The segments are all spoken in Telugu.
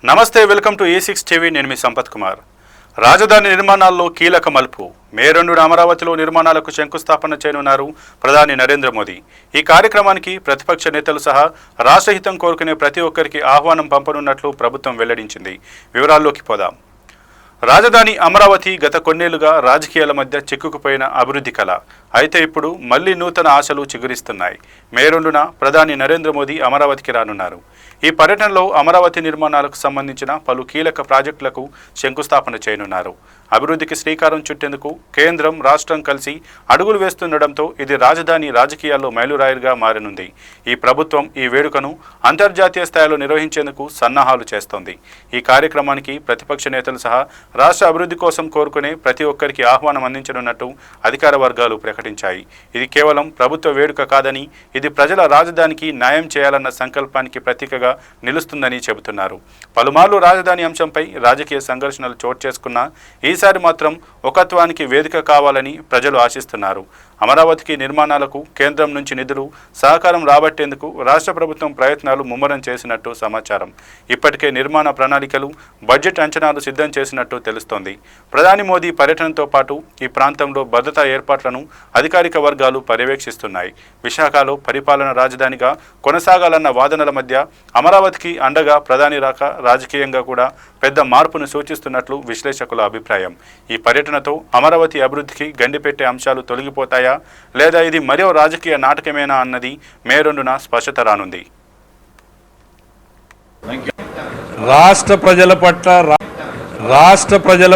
నమస్తే, వెల్కమ్ టు E6 టీవీ. నేను మీ సంపత్ కుమార్. రాజధాని నిర్మాణాల్లో కీలక మలుపు. మే 2న అమరావతిలో నిర్మాణాలకు శంకుస్థాపన చేయనున్నారు ప్రధాని నరేంద్ర మోదీ. ఈ కార్యక్రమానికి ప్రతిపక్ష నేతలు సహా రాష్ట్రహితం కోరుకునే ప్రతి ఒక్కరికి ఆహ్వానం పంపనున్నట్లు ప్రభుత్వం వెల్లడించింది. వివరాల్లోకి పోదాం. రాజధాని అమరావతి గత కొన్నేళ్లుగా రాజకీయాల మధ్య చిక్కుకుపోయిన అభివృద్ధి కళ. అయితే ఇప్పుడు మళ్లీ నూతన ఆశలు చిగురిస్తున్నాయి. మే 2న ప్రధాని నరేంద్ర మోదీ అమరావతికి రానున్నారు. ఈ పర్యటనలో అమరావతి నిర్మాణాలకు సంబంధించిన పలు కీలక ప్రాజెక్టులకు శంకుస్థాపన చేయనున్నారు. అభివృద్ధికి శ్రీకారం చుట్టేందుకు కేంద్రం, రాష్ట్రం కలిసి అడుగులు వేస్తుండటంతో ఇది రాజధాని రాజకీయాల్లో మైలురాయిగా మారనుంది. ఈ ప్రభుత్వం ఈ వేడుకను అంతర్జాతీయ స్థాయిలో నిర్వహించేందుకు సన్నాహాలు చేస్తోంది. ఈ కార్యక్రమానికి ప్రతిపక్ష నేతలు సహా రాష్ట్ర అభివృద్ధి కోసం కోరుకునే ప్రతి ఒక్కరికి ఆహ్వానం అందించనున్నట్టు అధికార వర్గాలు ప్రకటించాయి. ఇది కేవలం ప్రభుత్వ వేడుక కాదని, ఇది ప్రజల రాజధానికి న్యాయం చేయాలన్న సంకల్పానికి ప్రతీకగా నిలుస్తుందని చెబుతున్నారు. పలుమార్లు రాజధాని అంశంపై రాజకీయ సంఘర్షణలు చోటు చేసుకున్నా ఈసారి మాత్రం ఒకత్వానికి వేదిక కావాలని ప్రజలు ఆశిస్తున్నారు. అమరావతికి నిర్మాణాలకు కేంద్రం నుంచి నిధులు, సహకారం రాబట్టేందుకు రాష్ట్ర ప్రభుత్వం ప్రయత్నాలు ముమ్మరం చేసినట్టు సమాచారం. ఇప్పటికే నిర్మాణ ప్రణాళికలు, బడ్జెట్ అంచనాలు సిద్ధం చేసినట్టు తెలుస్తోంది. ప్రధాని మోదీ పర్యటనతో పాటు ఈ ప్రాంతంలో భద్రతా ఏర్పాట్లను అధికారిక వర్గాలు పర్యవేక్షిస్తున్నాయి. విశాఖలో పరిపాలన రాజధానిగా కొనసాగాలన్న వాదనల మధ్య అమరావతికి అండగా ప్రధాని రాక రాజకీయంగా కూడా పెద్ద మార్పును సూచిస్తున్నట్లు విశ్లేషకుల అభిప్రాయం. ఈ పర్యటనతో అమరావతి అభివృద్ధికి గండిపెట్టే అంశాలు తొలగిపోతాయా, లేదా ఇది మరో రాజకీయ నాటకమేనా అన్నది మే 2న స్పష్టత రానుంది. రాష్ట్ర ప్రజల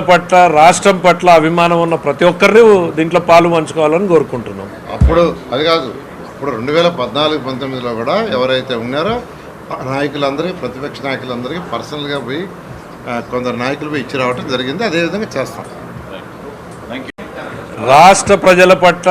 పట్ల రాష్ట్రం పట్ల అభిమానం ఉన్న ప్రతి ఒక్కరిని దీంట్లో పాలు పంచుకోవాలని కోరుకుంటున్నాం. అప్పుడు అది కాదు, అప్పుడు 2014-19లో కూడా ఎవరైతే ఉన్నారో నాయకులందరికీ, ప్రతిపక్ష నాయకులందరికీ పర్సనల్గా పోయి కొందరు నాయకులు పోయి ఇచ్చి రావడం జరిగింది. అదేవిధంగా చేస్తాం. రాష్ట్ర ప్రజల పట్ల